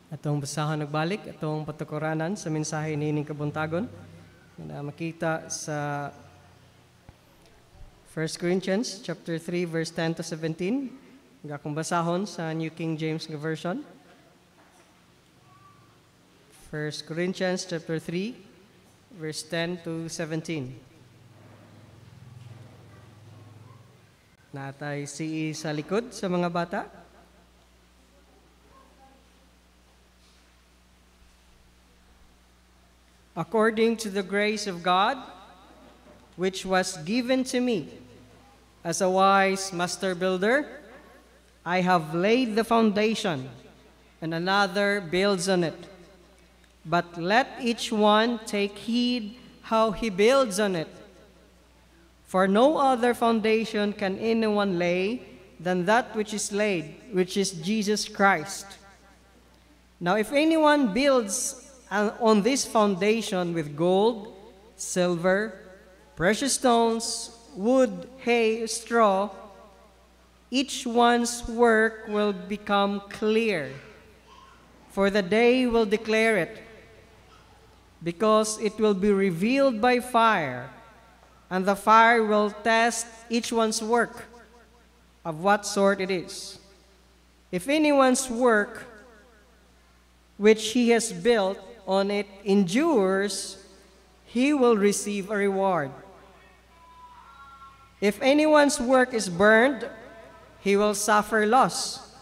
Atong basahan nagbalik, atong patukuranan sa mensahe nining kabuntagon na makita sa 1 Corinthians chapter 3 verse 10 to 17. Akong basahon sa New King James Version. 1 Corinthians chapter 3 verse 10 to 17. Natay CE sa likod sa mga bata. According to the grace of God, which was given to me as a wise master builder, I have laid the foundation, and another builds on it. But let each one take heed how he builds on it. For no other foundation can anyone lay than that which is laid, which is Jesus Christ. Now if anyone builds on this foundation with gold, silver, precious stones, wood, hay, straw, each one's work will become clear, for the day will declare it, because it will be revealed by fire, and the fire will test each one's work of what sort it is. If anyone's work which he has built on it endures, he will receive a reward. If anyone's work is burned, he will suffer loss,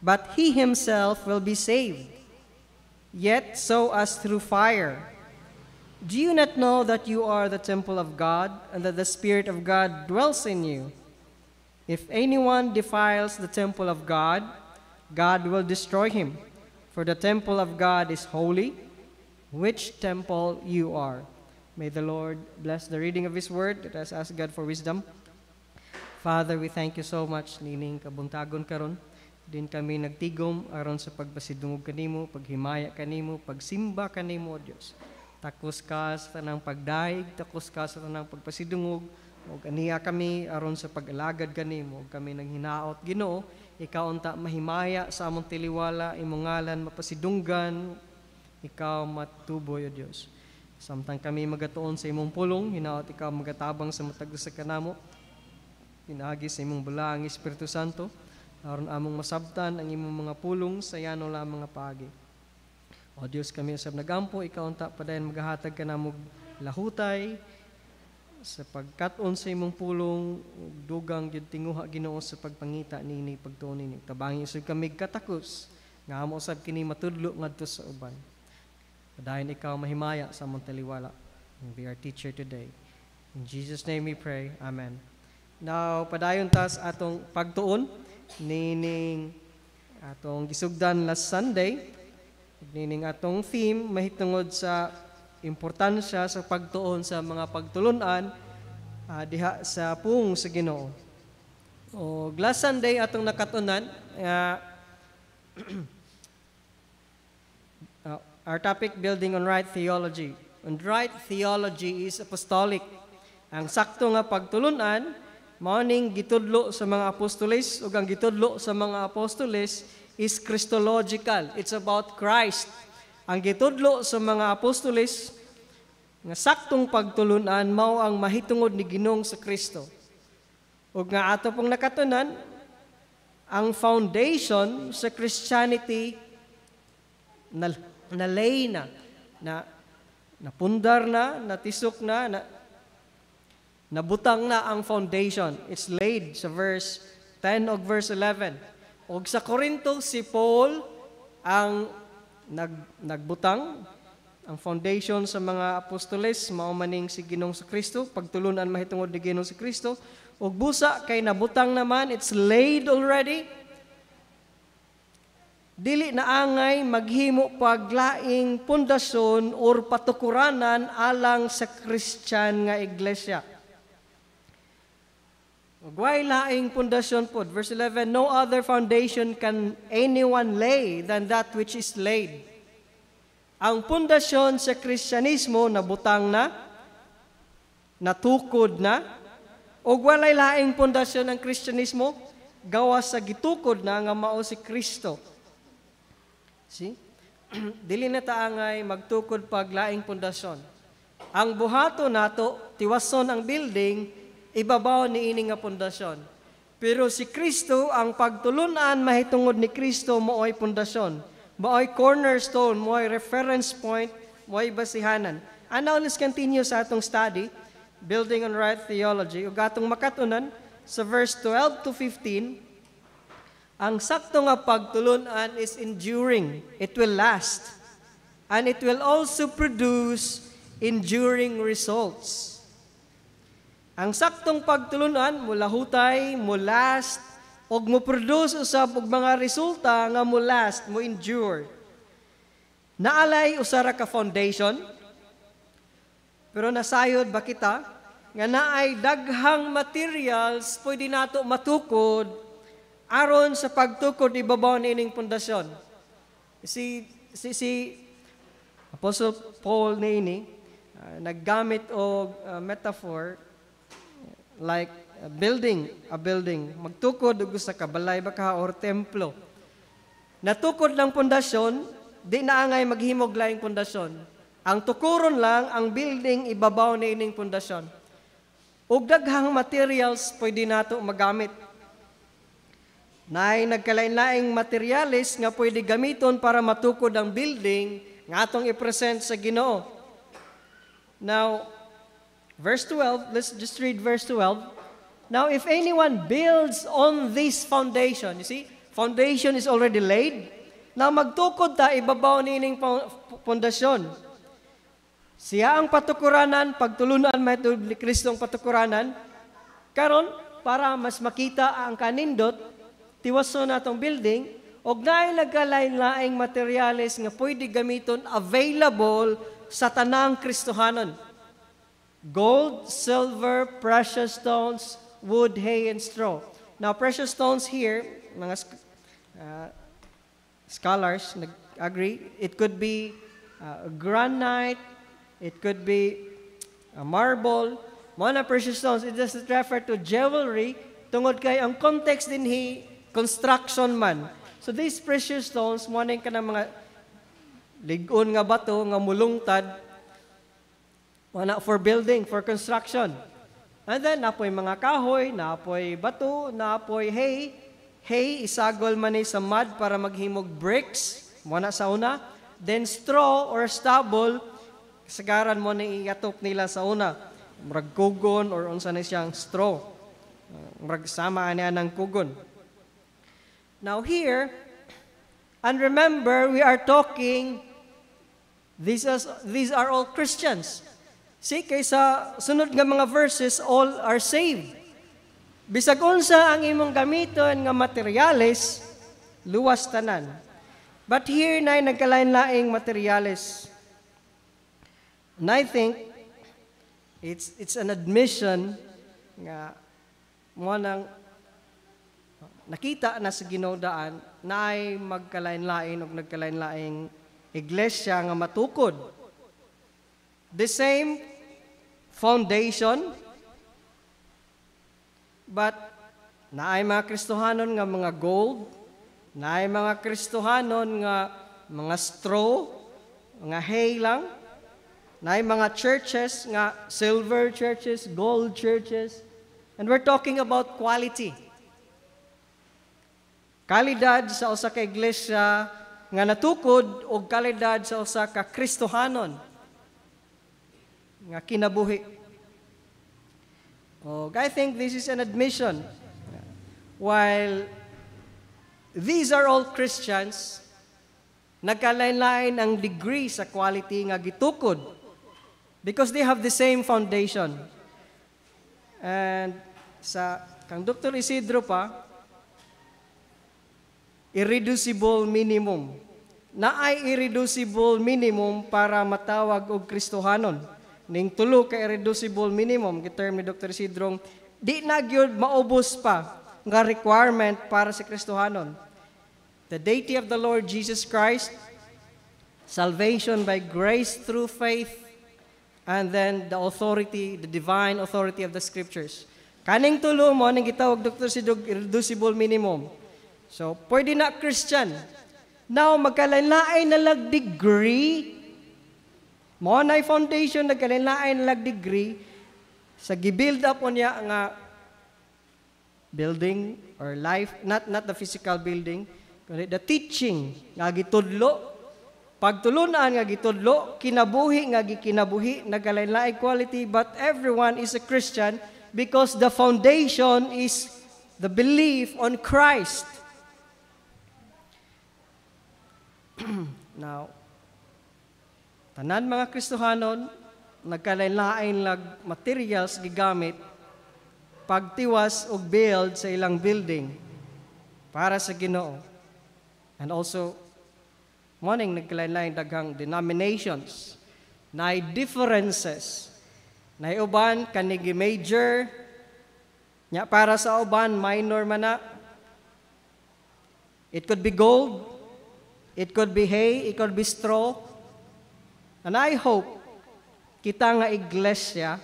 but he himself will be saved, yet so as through fire. Do you not know that you are the temple of God, and that the Spirit of God dwells in you? If anyone defiles the temple of God, God will destroy him. For the temple of God is holy, which temple you are. May the Lord bless the reading of His Word. Let us ask God for wisdom. Father, we thank you so much nining kabuntagon karon. Din kami nagtigom aron sa pagpasidungog kanimo, paghimaya kanimo, pagsimba kanimo, O Dios. Takos ka sa tanang pagdaig, takos ka sa tanang pagpasidungog, ug aniya kami aron sa pag-alagad kanimo, ug kami nang hinaot Ginoo. Ikaw unta mahimaya sa among tiliwala, imong ngalan mapasidunggan, ikaw matuboy, O Dios. Samtang kami magatuon sa imong pulong, hinaot ikaw magatabang sa matag sa kanamo. Pinaagi sa imong bula ang Espiritu Santo, aron among masabtan ang imong mga pulong sa yano lamang nga paagi. O Dios, kami usab nagampo, ikaw unta padayon magahatag kanamo lahutay sa pagkat-on sa imong pulong, dugang gyud tinguha Ginoo sa pagpangita nini pagtuon nini. Tabangi usab kami katakos nga amo usab kini matudlo ngadto sa uban. Padayon ikaw mahimaya sa among taliwala. And be our teacher today. In Jesus' name we pray. Amen. Now, padayon tas atong pagtuon nining atong gisugdan last Sunday. Nining atong theme mahitungod sa importansya sa pagtuon sa mga pagtulunan diha sa pung sa Ginoo. O last Sunday atong nakatunan our topic, building on right theology. And right theology is apostolic. Ang sakto nga pagtulunan mao ning gitudlo sa mga apostoles, ug ang gitudlo sa mga apostoles is Christological. It's about Christ. Ang gitudlo sa mga apostoles nga saktong pagtulunan mao ang mahitungod ni Ginoong sa Kristo. Ug nga ato pong nakatunan, ang foundation sa Christianity nalay na napundar na, natisok na, nabutang na ang foundation. It's laid sa verse 10 o verse 11. Og sa Corinto, si Paul ang nagbutang ang foundation sa mga apostoles, mao maning si Ginoong sa Kristo, pagtulunan mahitungod ni Ginoong sa Kristo. Og busa kay nabutang naman, it's laid already. Dili na angay maghimo paglaing pundasyon or patukuranan alang sa Christian nga iglesia. Why laing pundasyon po? Verse 11, no other foundation can anyone lay than that which is laid. Ang pundasyon sa Kristyanismo nabutang na, natukod na, o walay laing pundasyon ang Kristyanismo, gawas sa gitukod na nga mao si Kristo. See? Dili na taangay magtukod paglaing pundasyon. Ang buhato nato, tiwason ang building, ibabaw ni ini nga pundasyon. Pero si Kristo, ang pagtulunan mahitungod ni Kristo, mooy pundasyon. Mooy cornerstone, mooy reference point, mooy basihanan. And now let's continue sa atong study, building on right theology. Ug atong makatunan sa verse 12 to 15, ang sakto nga pagtulunan is enduring. It will last. And it will also produce enduring results. Ang saktong pagtulunan, mula hutay, mo last, o mo produce usab og mga resulta nga mo last, mo endure. Naalay usara ka foundation, pero nasayod ba kita, nga naay daghang materials pwede nato matukod aron sa pagtukod ibabaw niining pundasyon. Si Apostle Paul niini naggamit og metaphor like a building. Magtukod og usa ka balay baka or templo. Natukod lang pundasyon, di na angay maghimog laing pundasyon. Ang tukuron lang ang building ibabaw niining pundasyon. Ug daghang materials pwede nato magamit. Naay nagkalain-laing materialis nga pwede gamiton para matukod ang building nga atong i-present sa Ginoo. Now, verse 12, let's just read verse 12. Now, if anyone builds on this foundation, you see, foundation is already laid. Now, magtukod ta, ibabaw nining pundasyon. Siya ang patukuranan, pagtulunan mahitungod ni Kristo ang patukuranan. Karon, para mas makita ang kanindot, tiwason natong building, og naay nagkalain-laing materials nga pwede gamiton available sa tanang Kristohanon. Gold, silver, precious stones, wood, hay, and straw. Now, precious stones here, mga scholars nag-agree, it could be granite, it could be marble. Mga precious stones, it doesn't refer to jewelry, tungod kay ang context din construction man. So these precious stones, mo ka ng mga ligon nga bato, nga mulungtad, for building, for construction. And then, napoy mga kahoy, napoy bato, napoy hay. Hay, isagol man sa mud para maghimog bricks, muna sa una. Then straw or stubble, kasagaran mo na iatop nila sa una. Murag kugon or unsa na siyang straw. Murag sama niya ng kugon. Now here, and remember, we are talking, these are all Christians. See, kaysa sunod nga mga verses, all are saved. Bisag unsa ang imong gamiton nga materials, luwas tanan. But here na nagkalain-laing materials. And I think, it's an admission nga mo nang nakita na sa ginodaan na ay magkalain-lain o nagkalain-laing iglesia nga matukod. The same foundation, but naay mga Kristohanon nga mga gold, naay mga Kristohanon nga mga straw, nga hay lang, naay mga churches nga silver churches, gold churches, and we're talking about quality. Kalidad sa usa ka iglesia nga natukod o kalidad sa usa ka Kristohanon nga kinabuhi. I think this is an admission. While these are all Christians, nagkalain-lain ang degree sa quality nga gitukod because they have the same foundation. And sa kang Dr. Isidro pa, irreducible minimum. Naay irreducible minimum para matawag og Kristohanon. Ning tulo ka irreducible minimum, giterm ni Dr. Isidro, di na gyud maubos pa nga requirement para sa Kristohanon. The deity of the Lord Jesus Christ, salvation by grace through faith, and then the authority, the divine authority of the Scriptures. Kaning tulo mo, ning gitawag Dr. Isidro, irreducible minimum. So, pwede na Christian Now, magkalain-lain na lag degree, mo na foundation, nagkalain-lain na lag degree, sa gibuild up o niya nga building or life, not the physical building, kundi the teaching nga gitudlo, pagtulunan nga gitudlo, kinabuhi nga gikinabuhi, nagkalain-lain quality, but everyone is a Christian because the foundation is the belief on Christ. Now, tanan mga Kristohanon, nagkalain-lain lag materials gigamit pagtiwas og build sa ilang building para sa Ginoo. And also, morning nagkalain-lain daghang denominations, na differences, na uban kanigi major, nya para sa uban minor man na. It could be gold, it could be hay, it could be straw. And I hope kita nga iglesia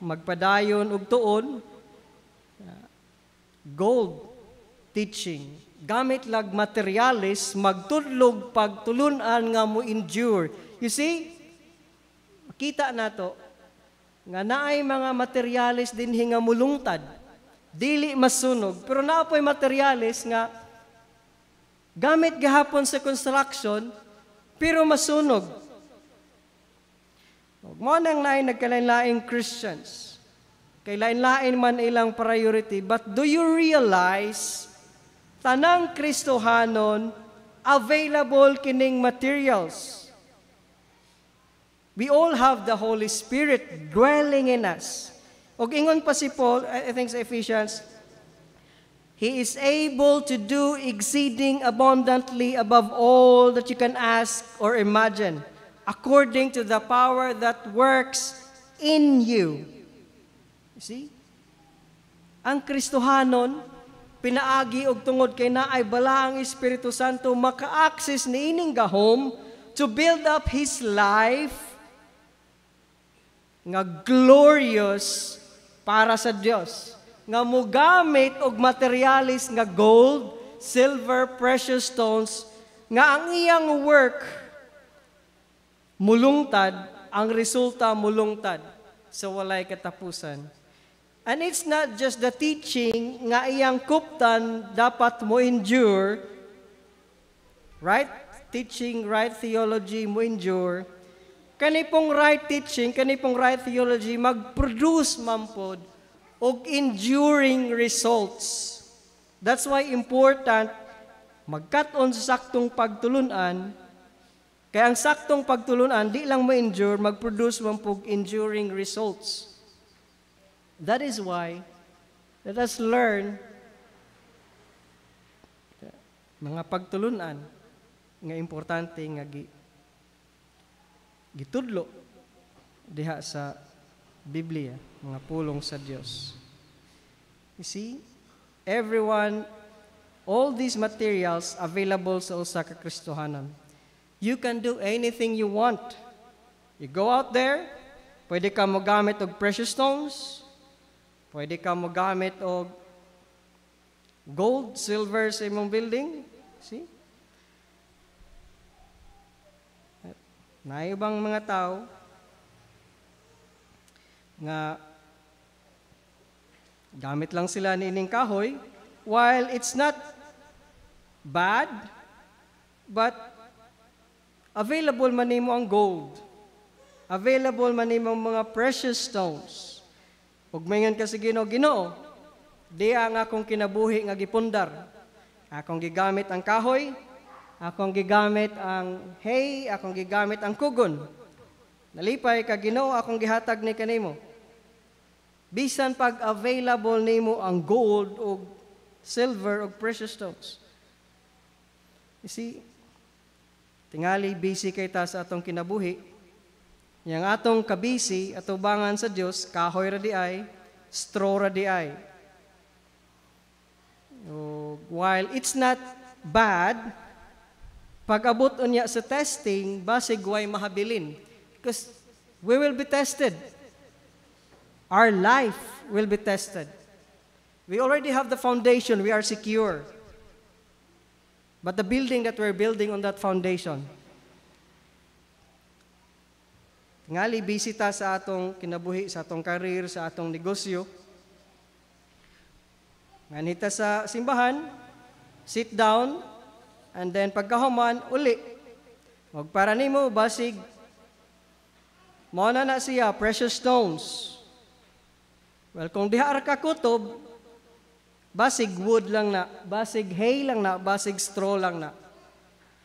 magpadayon og tuon gold teaching gamit lag materialis magtudlog pagtulunan nga mo endure. You see, makita nato nga naay mga materialis dinhi nga mulungtad dili masunog, pero naapoy materialis nga gamit gahapon sa construction pero masunog. Mo nang naay nagkalain-laing Christians. Kay lain-lain man ilang priority, but do you realize tanang Kristohanon available kining materials? We all have the Holy Spirit dwelling in us. Og ingon pa si Paul, I think sa Ephesians, He is able to do exceeding abundantly above all that you can ask or imagine, according to the power that works in you. You see? Ang Kristohanon, pinaagi og tungod kay naay bala ang Espiritu Santo, maka-access ni ining gahom to build up his life nga glorious para sa Dios, nga mogamit og materialis nga gold, silver, precious stones, nga ang iyang work mulungtad, ang resulta mulungtad sa walay katapusan. And it's not just the teaching nga iyang kuptan dapat mo endure, right? Teaching, right theology mo endure. Kanipong right teaching, kanipong right theology, mag-produce mampod og enduring results. That's why important magkat-on sa saktong pagtulunan. Kaya ang saktong pagtulunan, di lang ma-endure, mag-produce mampog enduring results. That is why, let us learn mga pagtulunan nga importante nga gitudlo diha sa Biblia, mga pulong sa Dios. You see, everyone, all these materials available sa usa ka Kristohanon. You can do anything you want. You go out there, pwede ka mogamit og precious stones, pwede ka mogamit og gold, silver sa imong building. See? Naibang mga tao nga gamit lang sila ni ining kahoy, while it's not bad, but available man nimo ang gold. Available man nimo ang mga precious stones. Ug mayngan ka sa Ginoo, di ang akong kinabuhi nga gipundar. Akong gigamit ang kahoy, akong gigamit ang hay, akong gigamit ang kugon. Nalipay ka Ginoo, akong gihatag ni kanimo. Bisan pag available nimo ang gold o silver o precious stones. You see, tingali busy kay ta sa atong kinabuhi. Yang atong kabisi atubangan sa Dios, kahoy ra di ay, straw ra di ay. While it's not bad, pag abot unya sa testing, basig way mahabilin. Because we will be tested. Our life will be tested. We already have the foundation. We are secure. but the building that we're building on that foundation. Tingali bisita sa atong kinabuhi, sa atong karir, sa atong negosyo. Nganita sa simbahan, sit down, and then pagkahuman, uli. Magpara nimo basig, mao na siya, precious stones. Well, kung diha ra ka kutob, basig wood lang na, basig hay lang na, basig straw lang na.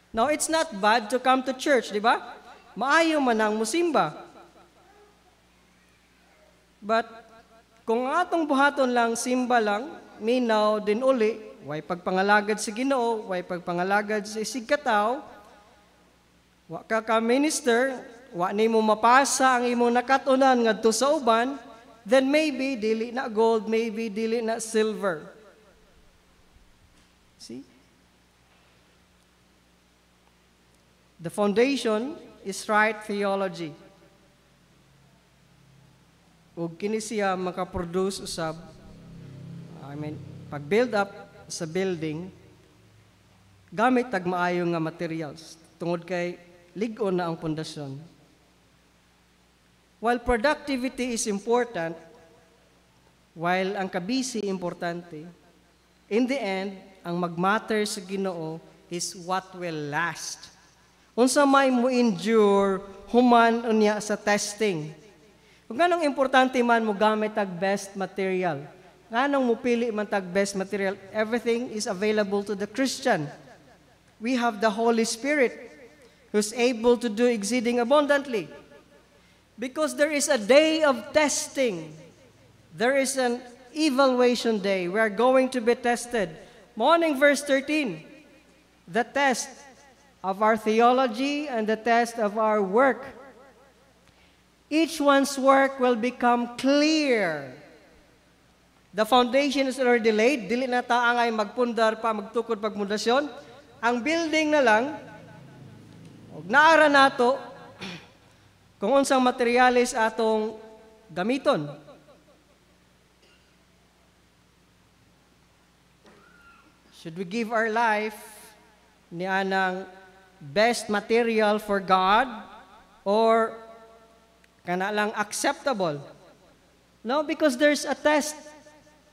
Now, it's not bad to come to church, di ba? Maayo man ang musimba. But, kung atong buhaton lang, simba lang, minaw din uli, way pagpangalagad sa Ginoo, way pagpangalagad sa sigkataw, wa ka minister, wa nimo mapasa ang imong nakatunan ngadto sa uban, then maybe dili na gold, maybe dili na silver. See? The foundation is right theology. Ug kini siya makaproduce usab, pag-build up sa building, gamit tag maayo nga materials, tungod kay lig-on na ang pundasyon. While productivity is important, while ang kabisi importante, in the end, ang magmatter sa Ginoo is what will last. Unsa may mo endure human unya sa testing. Kung ganong importante man mo gamit tag best material, nganong mo pili man tag best material, everything is available to the Christian. We have the Holy Spirit who's able to do exceeding abundantly. Because there is a day of testing. There is an evaluation day. We are going to be tested. Morning, verse 13. The test of our theology and the test of our work. Each one's work will become clear. The foundation is already laid. Dili na taangay magpundar pa, magtukod pagmundasyon. Ang building na lang, naara nato, kung unsang materialis atong gamiton. Should we give our life niya ng best material for God or kana lang acceptable? No, because there's a test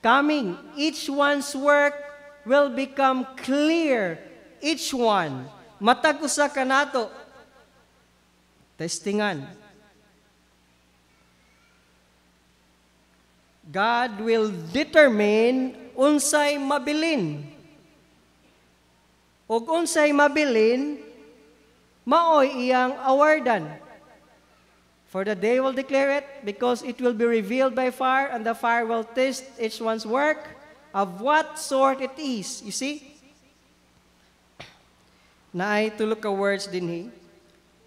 coming. Each one's work will become clear. Each one. Matag usa ka nato. Testingan. God will determine unsay mabilin. Ug unsay mabilin, maoy iyang awardan. For the day will declare it, because it will be revealed by fire, and the fire will test each one's work of what sort it is. You see? Naay tulok ka words dinhi.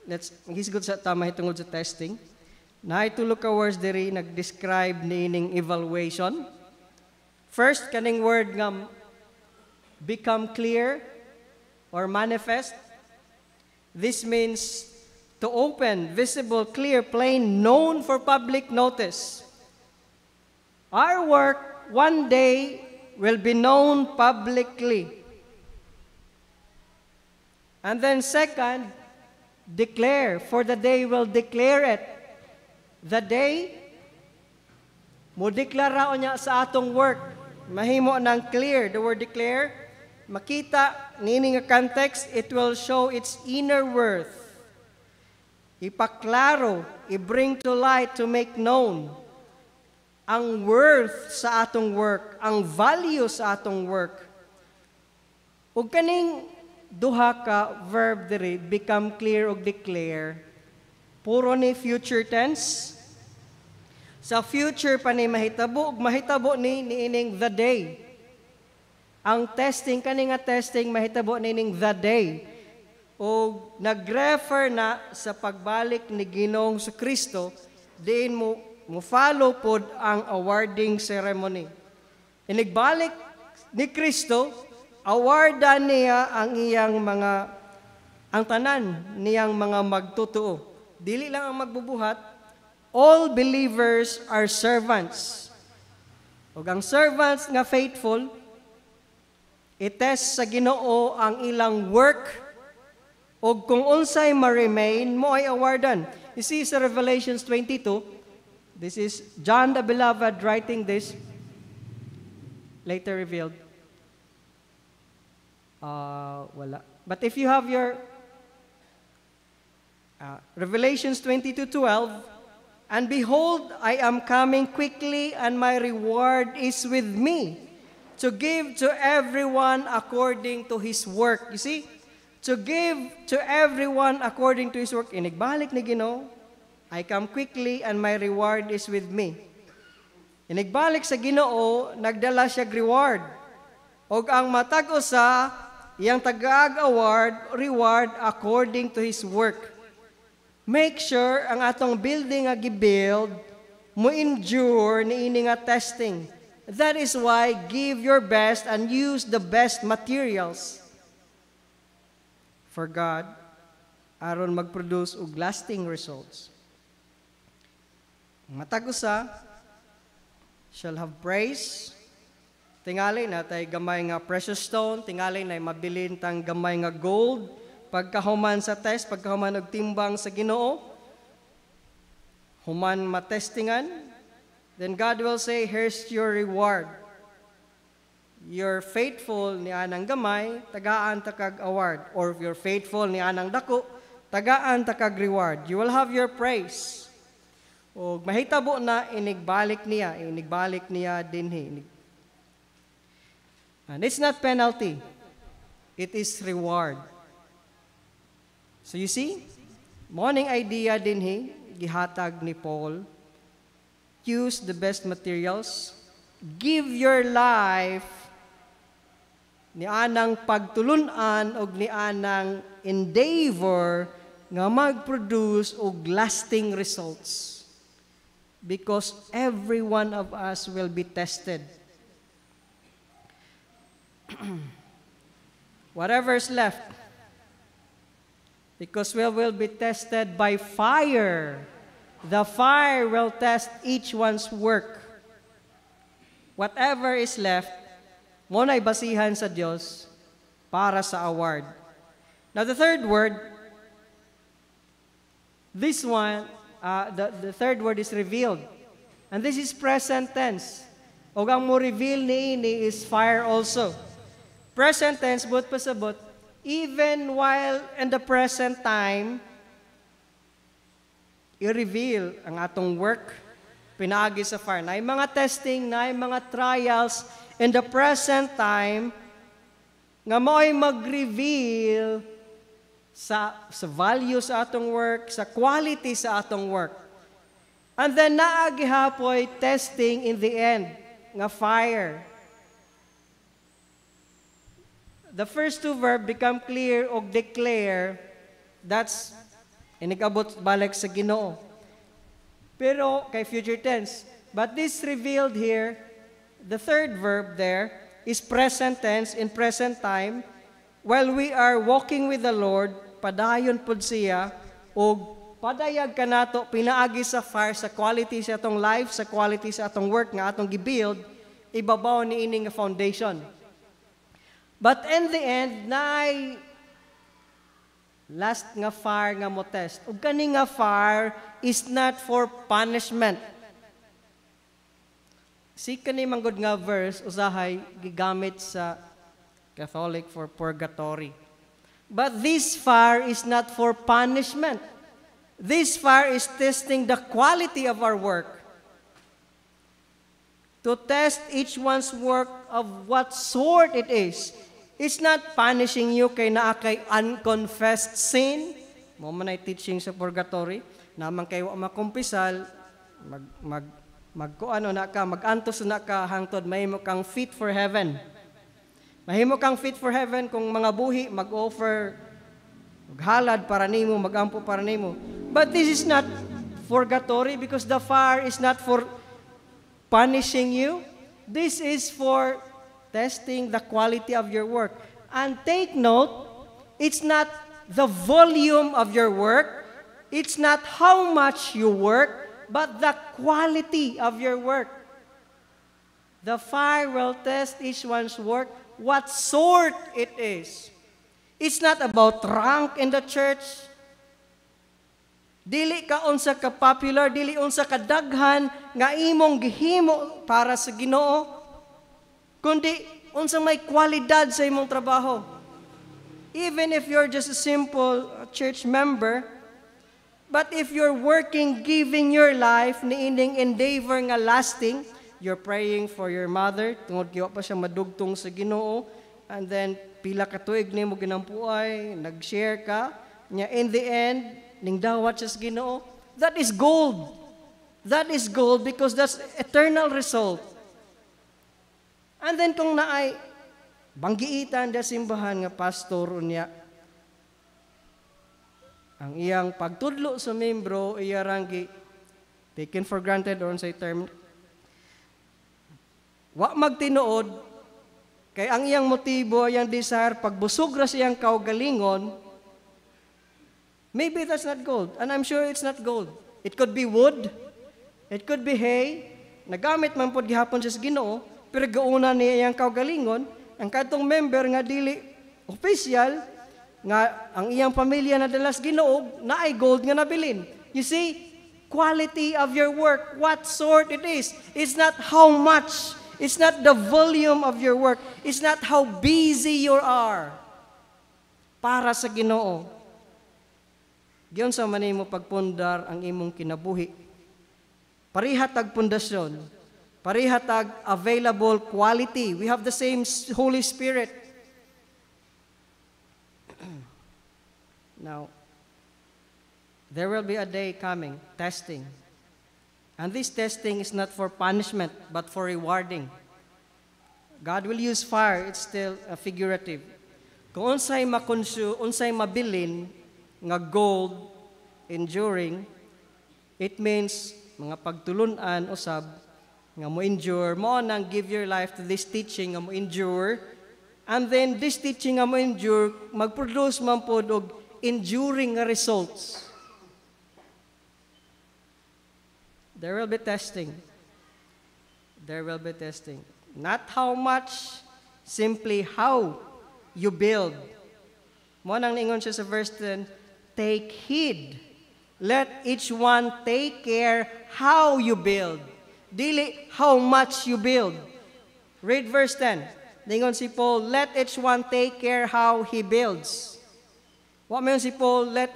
Let's maghisgot sa tama hitungod sa testing. Naay tulok ka words diri nag-describe niining evaluation. First, kaning word nga become clear or manifest. This means to open, visible, clear, plain, known for public notice. Our work one day will be known publicly. And then second, declare, for the day will declare it. The day, mo deklara niya sa atong work, mahimo ng clear, the word declare, makita, nining nga context, it will show its inner worth. Ipaklaro, i-bring to light, to make known ang worth sa atong work, ang value sa atong work. Ug kaning duha ka verb diri, become clear ug declare, puro ni future tense. Sa future pa ni mahitabo, ug mahitabo ni niining the day. Ang testing, kani nga testing, mahitabo niining the day. O nag-refer na sa pagbalik ni Ginoong sa Kristo, diin mo follow pod ang awarding ceremony. Inigbalik ni Kristo, awardan niya ang iyang ang tanan niyang mga magtutuo. Dili lang ang magbubuhat, all believers are servants. O ang servants nga faithful, I-test sa Ginoo ang ilang work o kung unsay ma-remain mo ay awardan. You see sa Revelations 22, this is John the Beloved writing this, later revealed. Wala. But if you have your Revelations 22:12, and behold, I am coming quickly, and my reward is with me, to give to everyone according to his work. You see? To give to everyone according to his work. Inigbalik ni Ginoo, I come quickly, and my reward is with me. Inigbalik sa Ginoo, nagdala siya reward. Og ang matag usa, iyang tagaag reward according to his work. Make sure ang atong building nga gibuild mo endure niini nga testing. That is why give your best and use the best materials for God aron mag-produce og lasting results. Matag usa shall have praise. Tingali na tay gamay nga precious stone, tingali na mabilin tang gamay nga gold. Pagkahuman sa test, pagkahuman og timbang sa Ginoo, human matestingan, then God will say, here's your reward. You're faithful ni anang gamay, tagaan takag award. Or if you're faithful ni anang dako, tagaan takag reward. You will have your praise. O mahitabo na inigbalik niya dinhi. And it's not penalty. It is reward. So you see, morning idea dinhi, gihatag ni Paul. Use the best materials. Give your life ni anang pagtulunan og ni anang endeavor nga mag-produce og lasting results. Because every one of us will be tested. Whatever's left, because we will be tested by fire. The fire will test each one's work. Whatever is left, mo na'y basihan sa Diyos para sa award. Now the third word, this one, the third word is revealed. And this is present tense. O ang mo reveal niini is fire also. Present tense, but pasabot, even while in the present time, i-reveal ang atong work, pinaagi sa fire. Na mga testing, na mga trials, in the present time, nga mo'y mag-reveal sa value sa atong work, sa quality sa atong work. And then naagi hapoy testing in the end, nga fire. The first two verbs become clear o declare, that's inigabot balik sa Ginoo. Pero kay future tense. But this revealed here, the third verb there is present tense in present time. While we are walking with the Lord, padayon pud siya o padayag kanato pinaagi sa fire sa quality sa atong life, sa quality sa atong work nga atong gibuild, ibabaw ni ining nga foundation. But in the end, naay last nga fire nga mo test. Ug kani nga fire is not for punishment. Si kani manggod nga verse usahay gigamit sa Catholic for purgatory. But this fire is not for punishment. This fire is testing the quality of our work. To test each one's work of what sort it is. It's not punishing you kay naa kay unconfessed sin. Mo man ay teaching sa purgatory, naman kay wa makumpisal, magkuano na ka, magantos na ka hangtod mahimo kang fit for heaven. Mahimo kang fit for heaven kung mga buhi mag-offer halad para nimo, magampo para nimo. But this is not purgatory because the fire is not for punishing you. This is for testing the quality of your work. And take note, it's not the volume of your work, it's not how much you work, but the quality of your work. The fire will test each one's work what sort it is. It's not about rank in the church. Dili ka unsa ka popular, dili unsa ka daghan nga imong gihimo para sa Ginoo, kundi unsa may kwalidad sa imong trabaho. Even if you're just a simple church member, but if you're working, giving your life, niining endeavor nga lasting, you're praying for your mother, tungod kiwa pa siya madugtong sa Ginoo, and then pila ka tuig nimo ginampuay, nag-share ka, nya in the end, ning dawat siya sa Ginoo, that is gold. That is gold because that's eternal result. And then kung naay banggiitan da simbahan nga pastor unya, ang iyang pagtudlo sa membro iya ranggi taken for granted or say term wa magtinuod kay ang iyang motibo, iyang desire pagbusog ra siyang kaugalingon. Maybe that's not gold, and I'm sure it's not gold. It could be wood, it could be hay. Nagamit man pod gihapon siya sa Ginoo, pero gauna niya iyang kaugalingon, ang kadtong member nga dili official, nga ang iyang pamilya na dalas Ginoo, na ay gold nga nabilin. You see, quality of your work, what sort it is. It's not how much, it's not the volume of your work, it's not how busy you are para sa Ginoo. Giyon sa man imo pagpundar ang imong kinabuhi. Parihatag pundasyon, parihatag available quality. We have the same Holy Spirit. Now, there will be a day coming, testing. And this testing is not for punishment, but for rewarding. God will use fire, it's still figurative. Kung unsay unsay mabilin, nga gold, enduring, it means mga pagtulunan usab nga mo endure, mo nang give your life to this teaching nga mo endure, and then this teaching nga mo endure, mag-produce man pod og enduring results. There will be testing. There will be testing. Not how much, simply how you build. Mo nang ningon siya sa verse 10, take heed. Let each one take care how you build. Dili how much you build. Read verse 10. Ningon si Paul, let each one take care how he builds. What means si Paul, let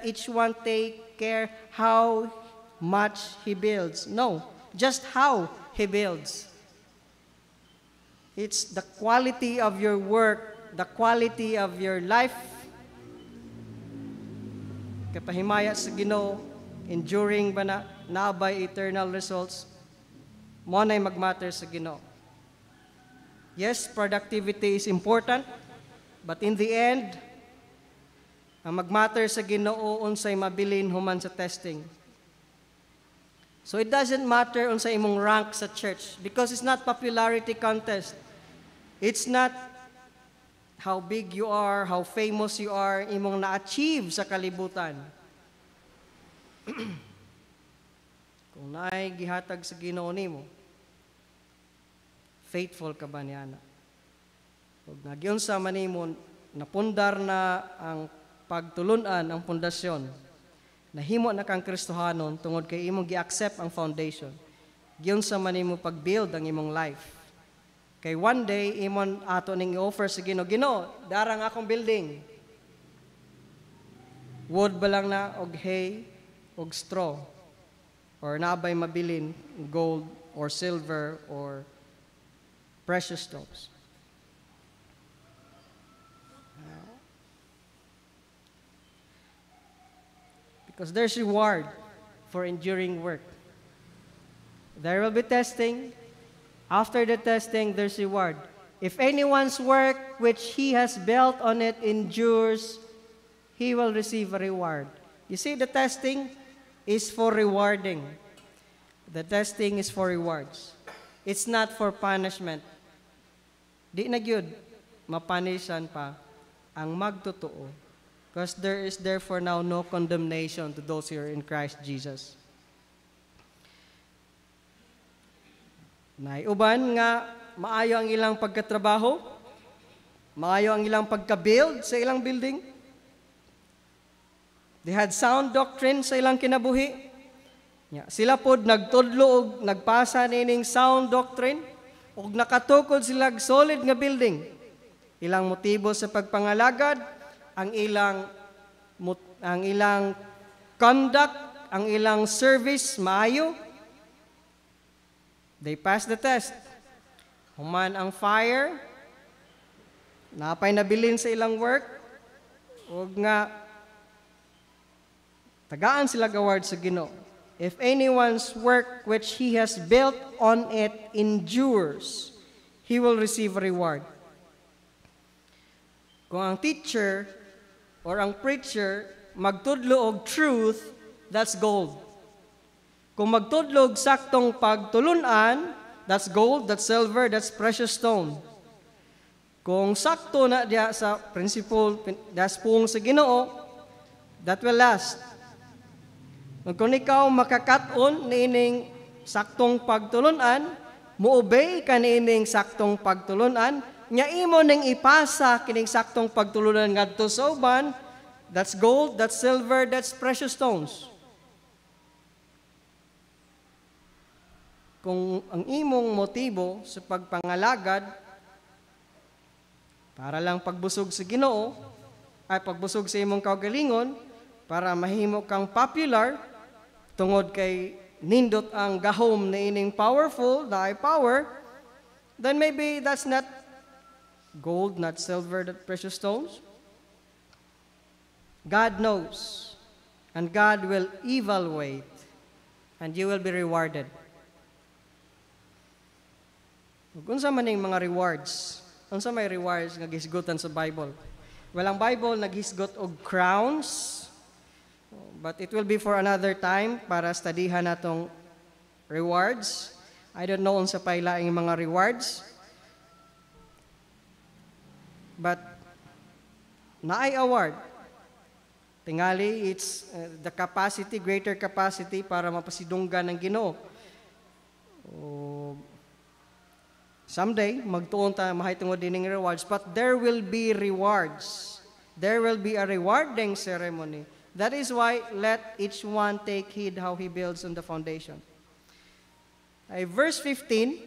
each one take care how much he builds. No, just how he builds. It's the quality of your work, the quality of your life, kapahimaya sa Ginoo, enduring ba na naabay eternal results, mo na'y magmatter sa Ginoo. Yes, productivity is important, but in the end, ang magmatter sa Ginoo unsay mabilin human sa testing. So it doesn't matter unsay imong rank sa church because it's not popularity contest. It's not how big you are, how famous you are, imong na-achieve sa kalibutan. Kung naay gihatag sa Ginoo nimo, faithful ka ba niana? Ug nagyunsa man nimo napundar na ang pagtulunan ang pundasyon. Nahimo na kang Kristohanon tungod kay imong gi-accept ang foundation. Gyunsa man nimo pag-build ang imong life. Kay one day, imon ato ning i-offer sa Ginoo, Ginoo, darang akong building. Wood ba lang na, og hay, og straw, or nabay mabilin, gold, or silver, or precious stones. Because there's reward for enduring work. There will be testing. After the testing, there's reward. If anyone's work which he has built on it endures, he will receive a reward. You see, the testing is for rewarding. The testing is for rewards. It's not for punishment. Di na gyud mapanishan pa ang magtotoo. Because there is therefore now no condemnation to those who are in Christ Jesus. Naiuban nga maayo ang ilang pagkatrabaho, maayo ang ilang pagka-build sa ilang building. They had sound doctrine sa ilang kinabuhi. Sila pod nagtudlo og nagpasa nining sound doctrine ug nakatukod sila solid nga building. Ilang motibo sa pagpangalagad, ang ilang conduct, ang ilang service maayo. They passed the test. Human ang fire, napay nabilin sa ilang work, ug nga tagaan sila gaward sa Ginoo. If anyone's work which he has built on it endures, he will receive a reward. Kung ang teacher or ang preacher magtudlo og truth, that's gold. Kung magtudlo og saktong pagtulunan, that's gold, that's silver, that's precious stone. Kung sakto na diya sa principle, that's pung sa Ginoo, that will last. Kung ikaw makakaton niining saktong pagtulunan, muobey ka niining saktong pagtulunan, nya imo ning ipasa kining saktong pagtulunan ngadto sa uban, that's gold, that's silver, that's precious stones. Kung ang imong motibo sa pagpangalagad para lang pagbusog sa Ginoo, ay pagbusog sa imong kaugalingon, para mahimo kang popular, tungod kay nindot ang gahom na ining powerful, na power, then maybe that's not gold, not silver, not precious stones. God knows, and God will evaluate, and you will be rewarded. Unsa man ning mga rewards? Unsa may rewards nga gisgutan sa Bible? Walang Bible naghisgot og crowns, but it will be for another time para studyhan natong rewards. I don't know unsa pay laing mga rewards. But naay award. Tingali it's the capacity, greater capacity para mapasidunggan ng Ginoo. Someday magtuon ta mahay tungod dining rewards, but there will be rewards. There will be a rewarding ceremony. That is why let each one take heed how he builds on the foundation. Verse 15,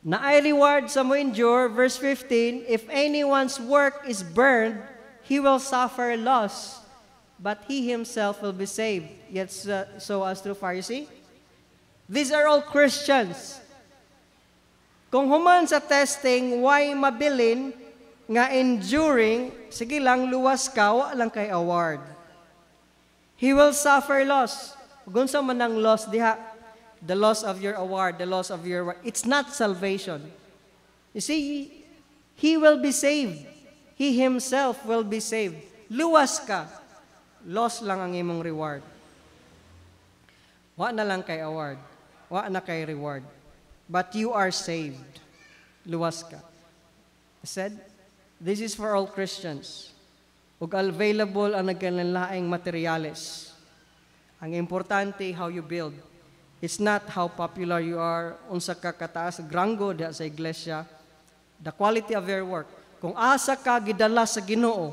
na ay reward sa mo endure. Verse 15, if anyone's work is burned, he will suffer loss, but he himself will be saved. Yet so as through fire. See? These are all Christians. Kung human sa testing, why mabilin nga enduring, sige lang, luwas ka, wa lang kay award. He will suffer loss. Gunsa man ang loss diha, the loss of your award, the loss of your work. It's not salvation. You see, he will be saved. He himself will be saved. Luwas ka, loss lang ang imong reward. Wa na lang kay award, wa na kay reward. But you are saved. Luwas ka. I said, this is for all Christians. Ug available ang nagkanlaing materyales. Ang importante how you build. It's not how popular you are, unsa ka kataas granggo diha sa iglesia. The quality of your work. Kung asa ka gidala sa Ginoo,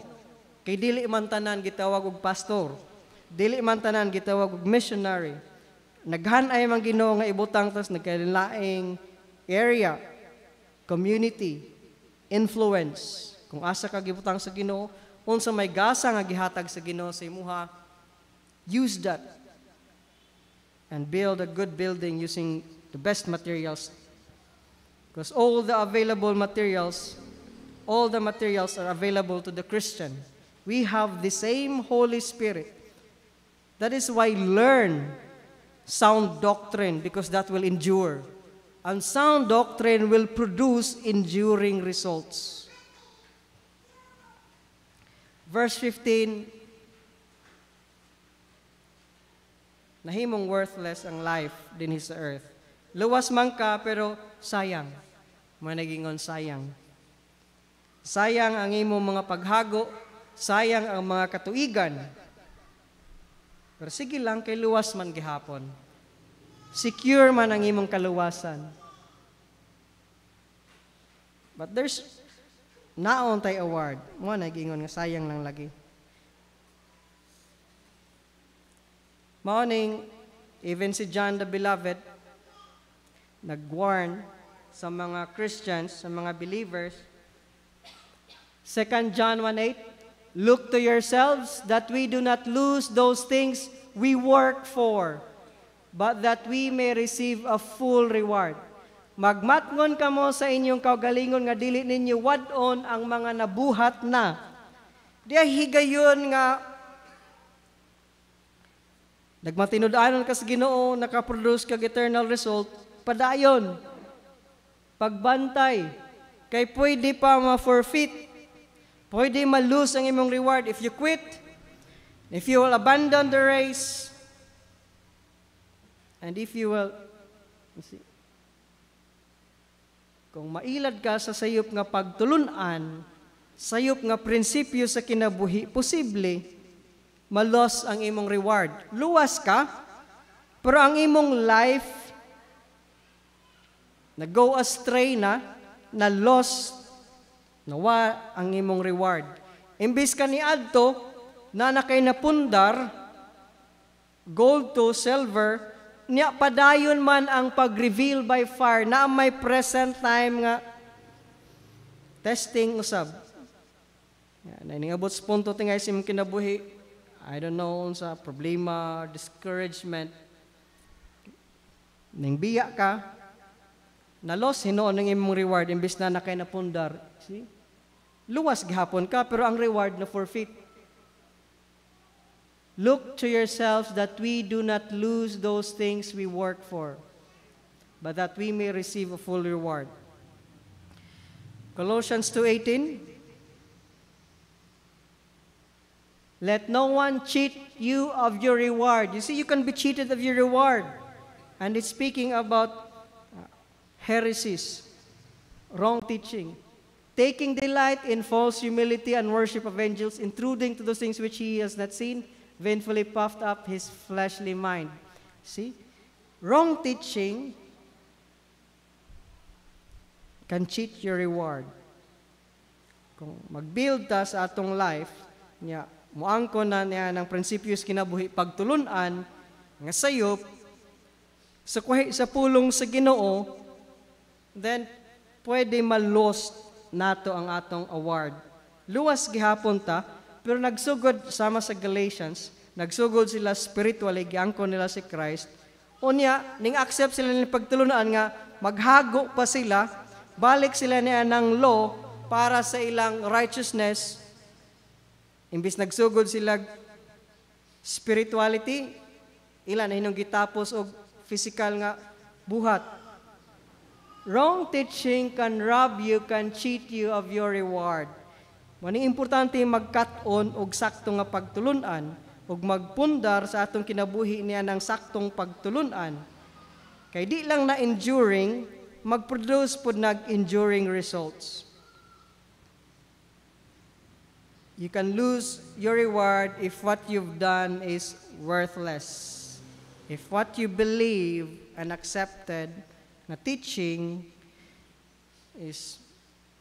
kay dili man tanan gitawag og pastor, dili man tanan gitawag og missionary. Naghanay man Ginoo nga ibutang tas nagkanlaing area, community, influence. Kung asa ka gibutang sa Ginoo, unsa may gasa nga gihatag sa Ginoo sa imuha, use that and build a good building using the best materials. Because all the materials are available to the Christian. We have the same Holy Spirit. That is why learn sound doctrine, because that will endure. And sound doctrine will produce enduring results. Verse 15, nahimong worthless ang life din sa earth. Luwas man ka, pero sayang. Managingon sayang. Sayang ang imong mga paghago, sayang ang mga katuigan. Pero sige lang, kay luwas man gihapon. Secure man ang imong kaluwasan. But there's naon tay award. Mo nagingon nga sayang lang lagi. Morning, even si John the Beloved nag-warn sa mga Christians, sa mga believers. 2 John 1:8, look to yourselves that we do not lose those things we work for, but that we may receive a full reward. Magmatngon kamo sa inyong kaugalingon nga dili ninyo wadon ang mga nabuhat na. Diya higayon nga nagmatinud-anon ka sa Ginoo, nakaproduce kag eternal result, padayon. Pagbantay, kay pwede pa ma-forfeit, pwede ma-lose ang imong reward if you quit, if you will abandon the race, and if you will, kung mailad ka sa sayop nga pagtulunan, sayop nga prinsipyo sa kinabuhi, posible, malos ang imong reward. Luwas ka, pero ang imong life, nag-go astray na lost, nawa ang imong reward. Imbis ka ni adto, na nakay napundar, gold to silver, niya padayon man ang pag-reveal by fire na may present time nga testing usab. Yan, ningabot sa punto tingay sim kinabuhi, I don't know, sa problema, discouragement, ning biya ka, nalos hinoon ng imong reward imbis na nakay napundar. See? Luwas gihapon ka pero ang reward na forfeit. Look to yourselves that we do not lose those things we work for, but that we may receive a full reward. Colossians 2:18, let no one cheat you of your reward. You see, you can be cheated of your reward. And it's speaking about heresies, wrong teaching, taking delight in false humility and worship of angels, intruding to those things which he has not seen, vainfully puffed up his fleshly mind. See? Wrong teaching can cheat your reward. Kung mag-build ta sa atong life, niya, muangko na niya ng prinsipyos kinabuhi pagtulunan, nga sayop, sa pulong sa Ginoo, then pwede ma-lost nato ang atong award. Luwas gihapon ta, pero nagsugod sama sa Galatians, nagsugod sila spiritually, giangko nila si Christ. Unya, ning accept sila ng pagtulunan nga, maghago pa sila, balik sila niya ng law para sa ilang righteousness. Imbis nagsugod sila spirituality, ilan na hinong gitapos o physical nga buhat. Wrong teaching can rob you, can cheat you of your reward. Maning importante magkat-on og sakto nga pagtulunan ug magpundar sa atong kinabuhi niya ng saktong pagtulunan. Kay di lang na enduring, mag-produce pud nag-enduring results. You can lose your reward if what you've done is worthless. If what you believe and accepted na teaching is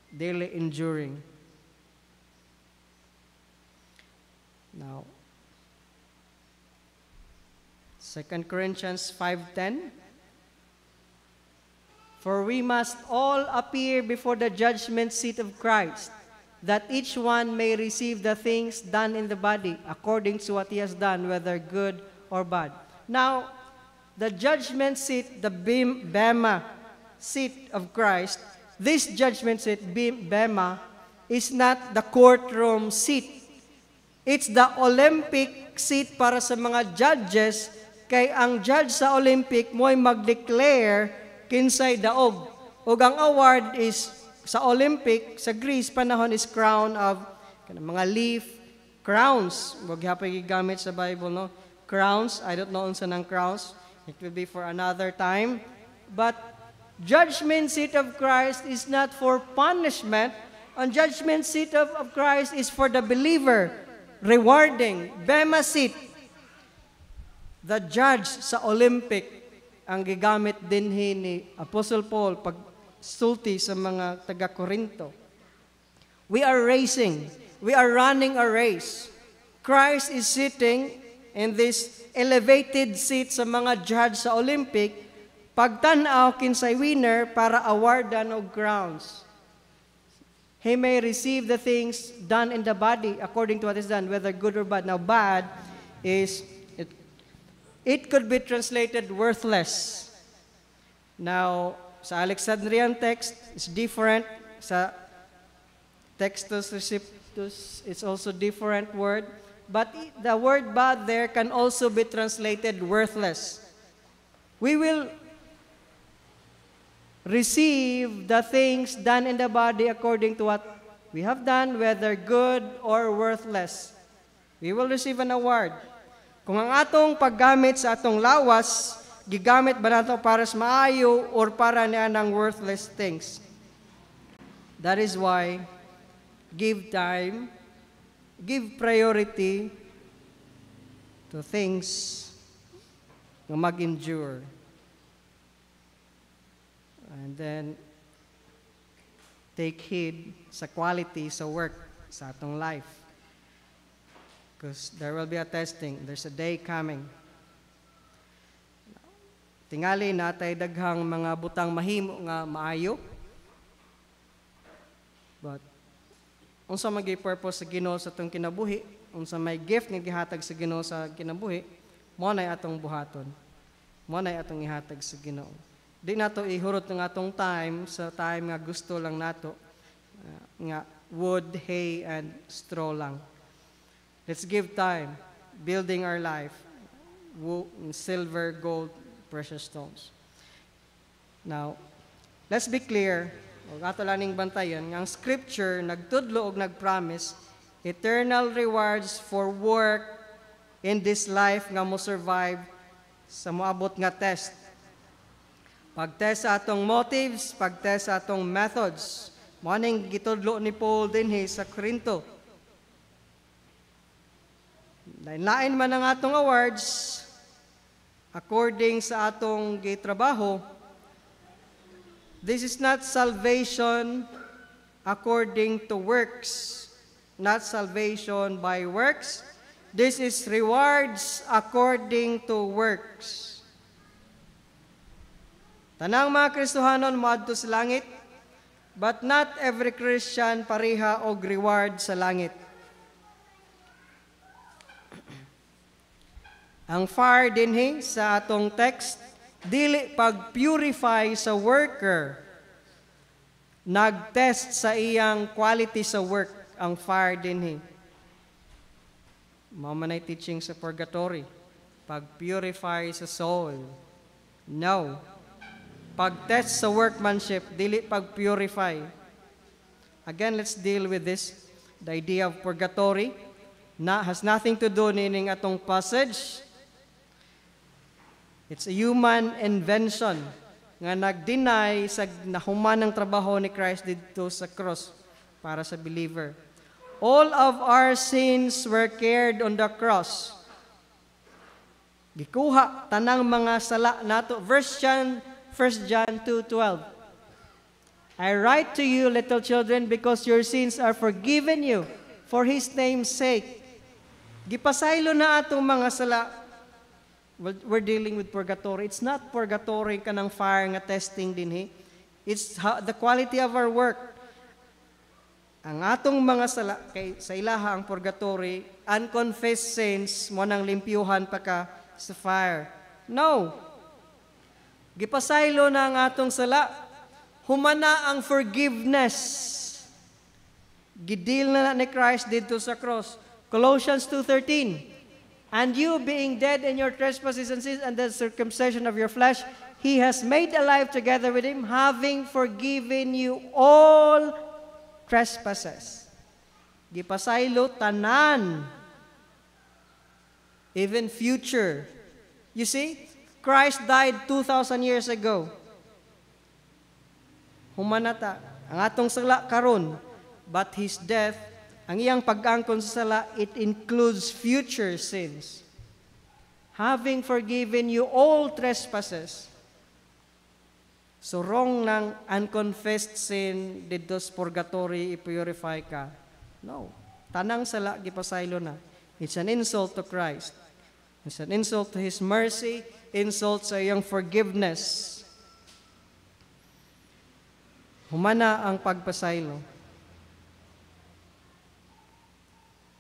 daily enduring. Now, 2 Corinthians 5:10, for we must all appear before the judgment seat of Christ, that each one may receive the things done in the body according to what he has done, whether good or bad. Now, the judgment seat, the Bema seat of Christ, this judgment seat, Bema, is not the courtroom seat. It's the Olympic seat para sa mga judges, kay ang judge sa Olympic mo'y mag-declare kinsay daog. Ug ang award is sa Olympic, sa Greece, panahon is crown of mga leaf crowns. Huwag hapay gigamit sa Bible, no? Crowns, I don't know unsa nang crowns. It will be for another time. But judgment seat of Christ is not for punishment. Ang judgment seat of Christ is for the believer. Rewarding. Bema seat. The judge sa Olympic ang gigamit din ni Apostle Paul pag sulti sa mga taga-Korinto. We are racing. We are running a race. Christ is sitting in this elevated seat sa mga judge sa Olympic, pagtanaw kinsay winner para awardan og crowns. He may receive the things done in the body according to what is done, whether good or bad. Now, bad is, it could be translated worthless. Now, sa Alexandrian text, it's different. Sa Textus Receptus, it's also different word. But the word bad there can also be translated worthless. We will receive the things done in the body according to what we have done, whether good or worthless. We will receive an award. Kung ang atong paggamit sa atong lawas, gigamit ba nato para sa maayo or para niya ng worthless things? That is why, give time, give priority to things na mag-endure. And then, take heed sa quality sa work sa atong life. Because there will be a testing. There's a day coming. Tingali natay daghang mga butang mahimo nga maayo. But, unsa may purpose sa Ginoo sa atong kinabuhi, unsa may gift nga gihatag sa Ginoo sa kinabuhi, mo nay atong buhaton. Mo nay atong ihatag sa Ginoo. Di nato ihurot ng atong time sa time nga gusto lang nato, nga wood, hay, and straw lang. Let's give time, building our life, silver, gold, precious stones. Now, let's be clear, o ato laning bantayan, ang scripture nagtudlo og nagpromise eternal rewards for work in this life nga mo survive sa moabot nga test. Pag-test sa atong motives, pag-test sa atong methods. Maning gitudlo ni Paul dinhi sa Corinto. Lain-lain man ang atong awards, according sa atong gitrabaho, this is not salvation according to works, not salvation by works. This is rewards according to works. Tanang mga Kristohanon moadto sa langit, but not every Christian pareha og reward sa langit. Ang fire dinhi sa atong text, dili pag-purify sa worker, nag-test sa iyang quality sa work, ang fire dinhi. Mamanay teaching sa purgatory, pag-purify sa soul. No. Pag-test sa workmanship, dili pag-purify. Again, let's deal with this. The idea of purgatory has nothing to do nining atong passage. It's a human invention nga nag-deny sa nahuman ng trabaho ni Christ dito sa cross para sa believer. All of our sins were carried on the cross. Gikuha tanang mga sala nato. 1 John 2:12. I write to you, little children, because your sins are forgiven you for His name's sake. Gipasaylo na atong mga sala. We're dealing with purgatory. It's not purgatory kanang fire nga testing dinhi. It's the quality of our work. Ang atong mga sala, kay sa ilaha ang purgatory, unconfessed sins, mo nang limpyuhan pa ka sa fire. No. Gipasaylo na ang atong sala. Humana ang forgiveness. Gidil na ni Christ dito sa cross. Colossians 2:13. And you being dead in your trespasses and sins and the circumcision of your flesh, He has made alive together with Him, having forgiven you all trespasses. Gipasaylo tanan. Even future. You see? Christ died 2,000 years ago. Humanata. Ang atong sala karon, but His death, ang iyang pag-angkon sa sala, it includes future sins. Having forgiven you all trespasses. So wrong ng unconfessed sin dito sa purgatory i-purify ka. No. Tanang sala gipasaylo na. It's an insult to Christ. It's an insult to His mercy, insult sa iyang forgiveness. Humana ang pagpasaylo.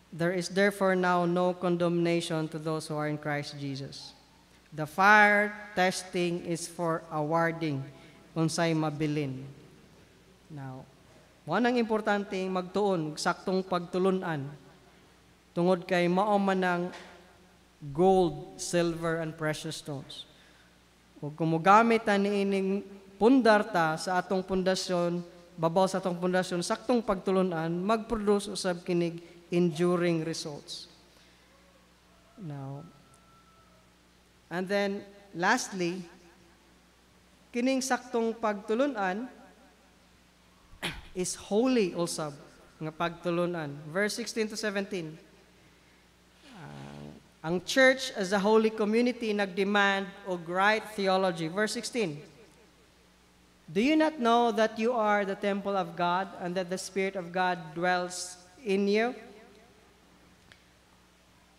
There is therefore now no condemnation to those who are in Christ Jesus. The fire testing is for awarding unsay mabilin. Now, mo nang importanteng magtuon saktong pagtulunan tungod kay mao man ang gold, silver, and precious stones. Ug kung mogamit ta niining pundar ta sa atong pundasyon, babaw sa atong pundasyon, saktong pagtulunan, mag-produce usab kinig enduring results. Now, and then lastly, kining saktong pagtulunan is holy also nga pagtulunan. Verse 16 to 17. Ang church as a holy community nagdemand og right theology. Verse 16. Do you not know that you are the temple of God and that the Spirit of God dwells in you?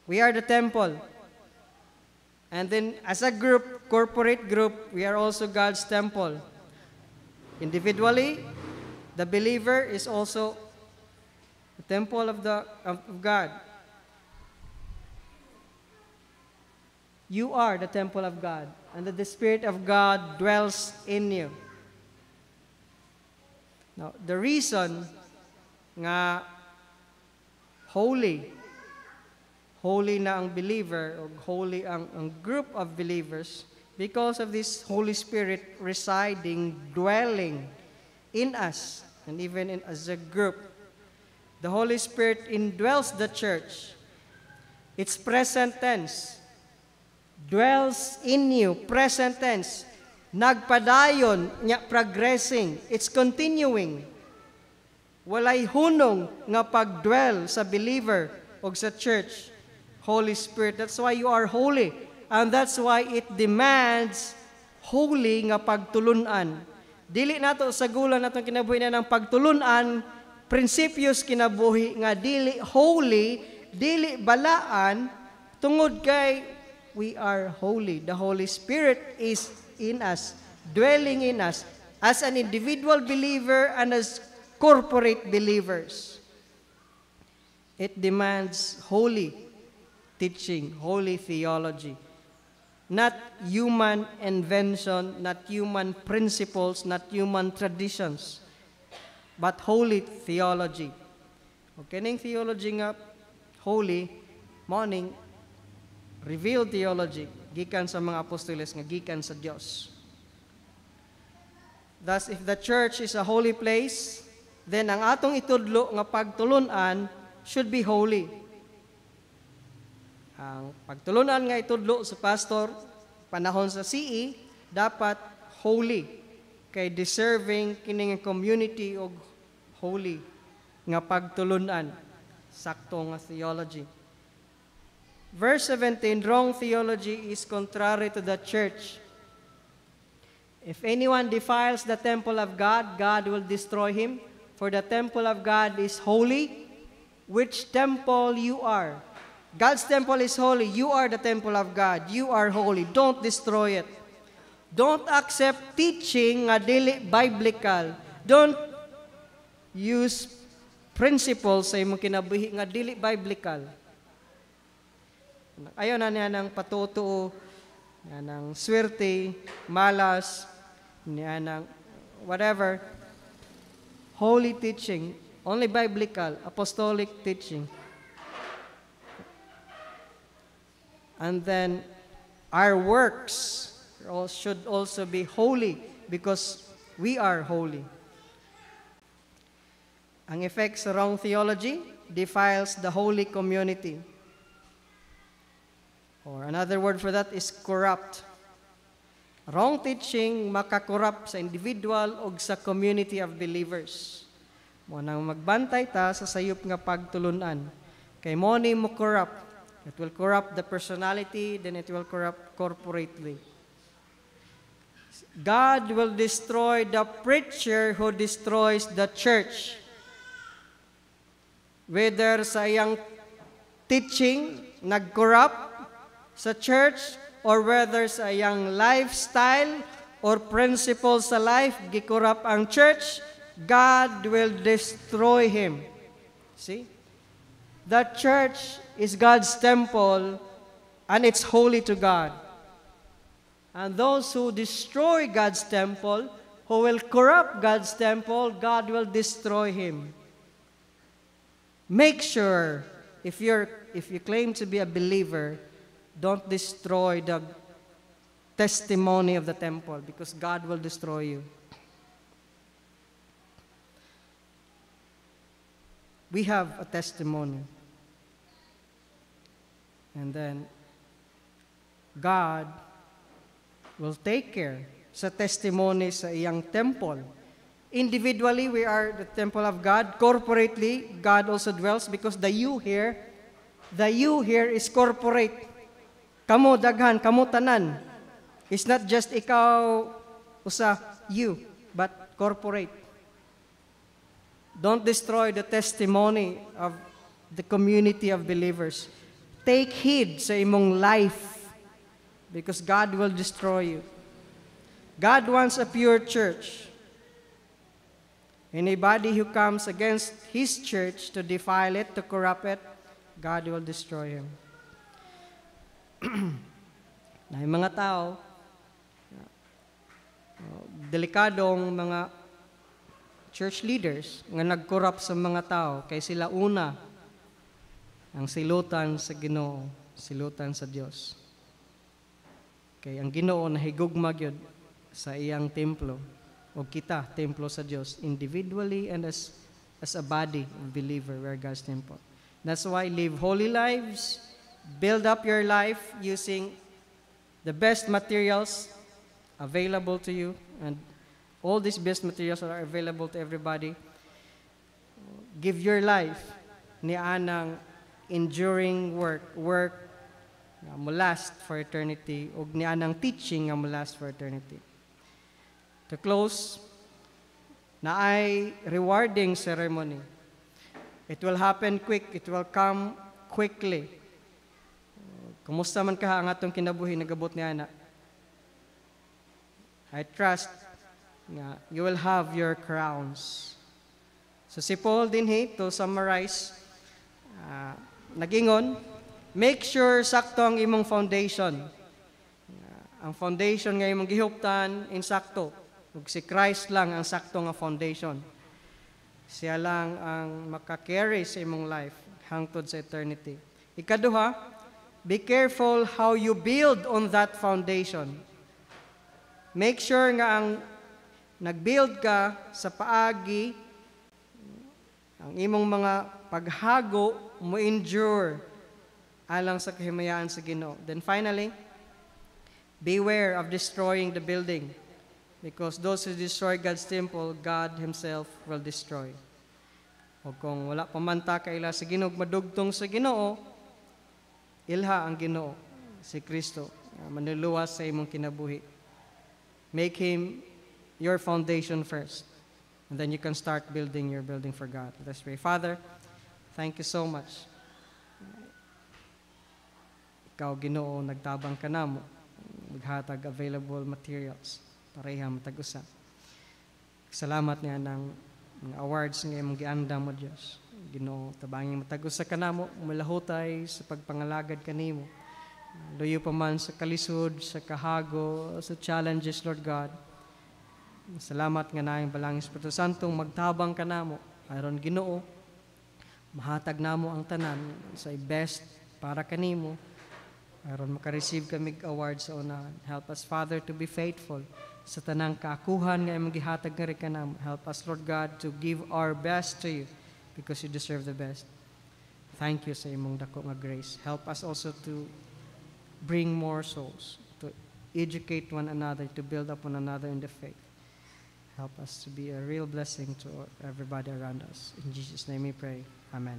We are the temple. And then as a group, corporate group, we are also God's temple. Individually, the believer is also the temple of God. You are the temple of God, and that the Spirit of God dwells in you. Now, the reason nga holy na ang believer, o holy ang group of believers, because of this Holy Spirit residing, dwelling in us, and even as a group. The Holy Spirit indwells the church. It's present tense. Dwells in you, present tense. Nagpadayon, progressing. It's continuing. Walay hunong nga pagdwell sa believer o sa church. Holy Spirit. That's why you are holy. And that's why it demands holy nga pagtulunan. Dili nato sa gulan natong kinabuhi na ng pagtulunan, prinsipyos kinabuhi nga dili holy, dili balaan, tungod kay we are holy. The Holy Spirit is in us, dwelling in us, as an individual believer and as corporate believers. It demands holy teaching, holy theology. Not human invention, not human principles, not human traditions, but holy theology. Okay, ning theology nga holy, morning, revealed theology, gikan sa mga apostoles nga gikan sa Dios. Thus, if the church is a holy place, then ang atong itudlo nga pagtulunan should be holy. Ang pagtulunan nga itudlo sa pastor, panahon sa CE, dapat holy, kay deserving kining community og holy nga pagtulunan, sakto nga theology. Verse 17, wrong theology is contrary to the church. If anyone defiles the temple of God, God will destroy him, for the temple of God is holy, which temple you are. God's temple is holy. You are the temple of God. You are holy. Don't destroy it. Don't accept teaching nga dili biblical. Don't use principles sa imong kinabuhi nga dili biblical. Ayaw na niya ng patutuo, niya ng swerte, malas, niya ng whatever. Holy teaching, only biblical, apostolic teaching. And then our works should also be holy because we are holy. Ang effect sa wrong theology defiles the holy community. Or another word for that is corrupt. Wrong teaching makakorrupt sa individual o sa community of believers. Mo nang magbantay ta sa sayop nga pagtulunan. Kay mo ni mo corrupt. It will corrupt the personality, then it will corrupt corporately. God will destroy the preacher who destroys the church. Whether sa iyang teaching, nag-corrupt sa church, or whether sa iyang lifestyle or principles sa life, gi-corrupt ang church, God will destroy him. See? The church is God's temple, and it's holy to God. And those who destroy God's temple, who will corrupt God's temple, God will destroy him. Make sure, if you claim to be a believer, don't destroy the testimony of the temple, because God will destroy you. We have a testimony. And then, God will take care sa testimony sa iyang temple. Individually, we are the temple of God. Corporately, God also dwells, because the you here is corporate. Kamo daghan, kamo tanan. It's not just ikaw usa, you, but corporate. Don't destroy the testimony of the community of believers. Take heed sa imong life, because God will destroy you. God wants a pure church. Anybody who comes against His church to defile it, to corrupt it, God will destroy him. Na yung mga tao, delikadong mga church leaders nga nag-corrupt sa mga tao, kay sila una ang silutan sa Ginoo, silutan sa Dios. Kay ang Ginoo nahigugma gyud sa iyang templo, o kita templo sa Dios, individually and as a body of believer, we are God's temple. That's why live holy lives, build up your life using the best materials available to you, and all these best materials are available to everybody. Give your life ni anang enduring work nga mo last for eternity, ug ni anang teaching nga mo last for eternity. To close, na ay rewarding ceremony. It will happen quick, it will come quickly. Kumusta man ka ang atong kinabuhi nagabot ni ana? I trust nga you will have your crowns. So si Paul dinhi, to summarize, nagingon, make sure sakto ang imong foundation. Ang foundation nga imong gihuptan insakto. Ug si Christ lang ang sakto nga foundation. Siya lang ang makakarry sa imong life hangtod sa eternity. Ikaduha, be careful how you build on that foundation. Make sure nga ang nag-build ka sa paagi, ang imong mga paghago mo endure alang sa kahimayaan sa Ginoo. Then finally, beware of destroying the building, because those who destroy God's temple, God Himself will destroy. O kung wala pamanta ka ila sa Ginoo, madugtong sa Ginoo, ilha ang Ginoo, si Kristo, manuluwas sa imong kinabuhi. Make Him your foundation first, and then you can start building your building for God. Let's pray. Father, thank you so much. Ikaw, Ginoo, nagtabang ka namo, maghatag available materials, pareha matag-usa. Salamat niya ng mga awards nga imong giandam mo, Dios. Ginoo, tabangin matag-usa ka namo, malahutay sa pagpangalagad kanimo. Luyo pa man sa kalisod, sa kahago, sa challenges, Lord God. Salamat nga naing balang Espiritu Santong magtabang ka namo, aron Ginoo, mahatag namo ang tanan sa best para kanimo, aron makareceive kami awards sa unahan. Help us, Father, to be faithful sa tanang kaakuhan nga imong gihatag nga rin ka namo. Help us, Lord God, to give our best to you, because you deserve the best. Thank you sa imong dako nga grace. Help us also to bring more souls, to educate one another, to build up one another in the faith. Help us to be a real blessing to everybody around us. In Jesus' name we pray. Amen.